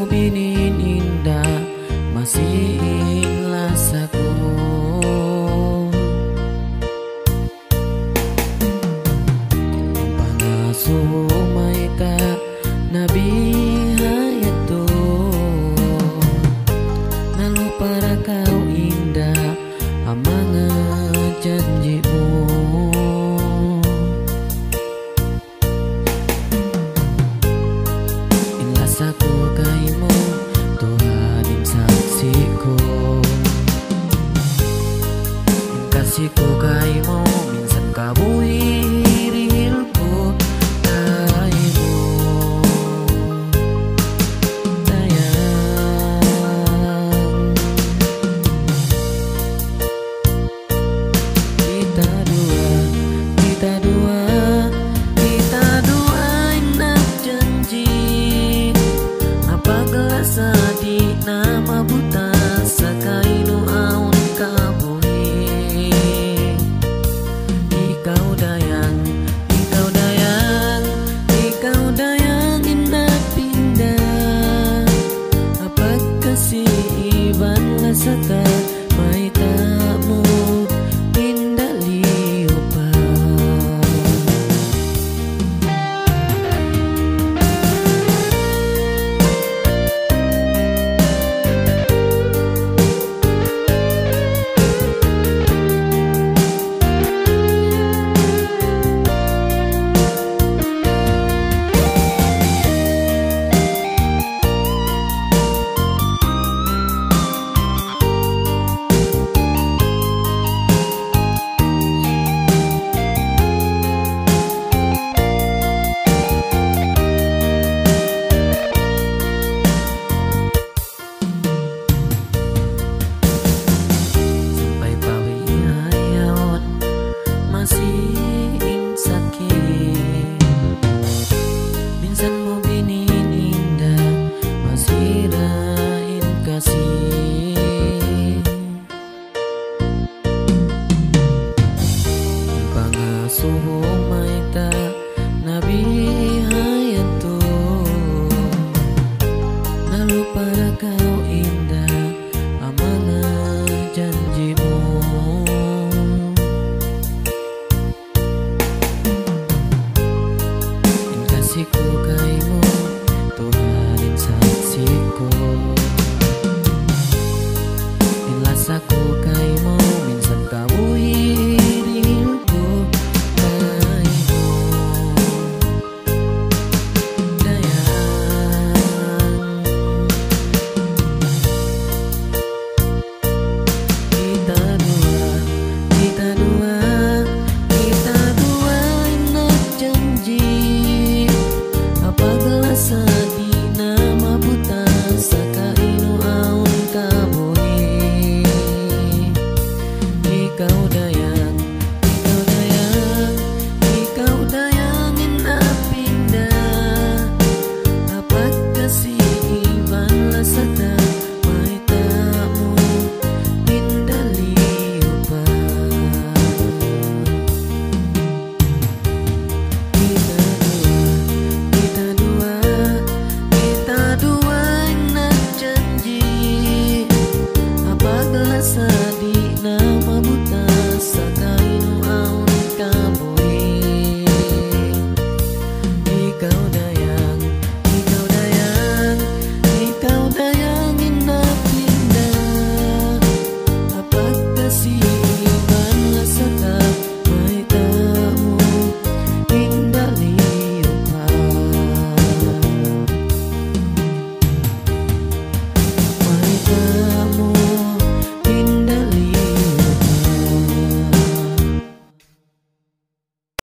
binin indah masih lasaku. Pangasuh maita nabi hayatu, lalu para kau indah amangat janjimu. Inlasaku kaimu Tuhan saksiku, kasihku kaimu minsan kabui rilku kaimu sayang. Kita dua indah janji, apabila sadi nama buta sakainu aun kabui. Ikau dayang indah pindah, apa kasih iban lasata maitamu indah liupa. Pangasuh maita nabi hayatu, lalu para kau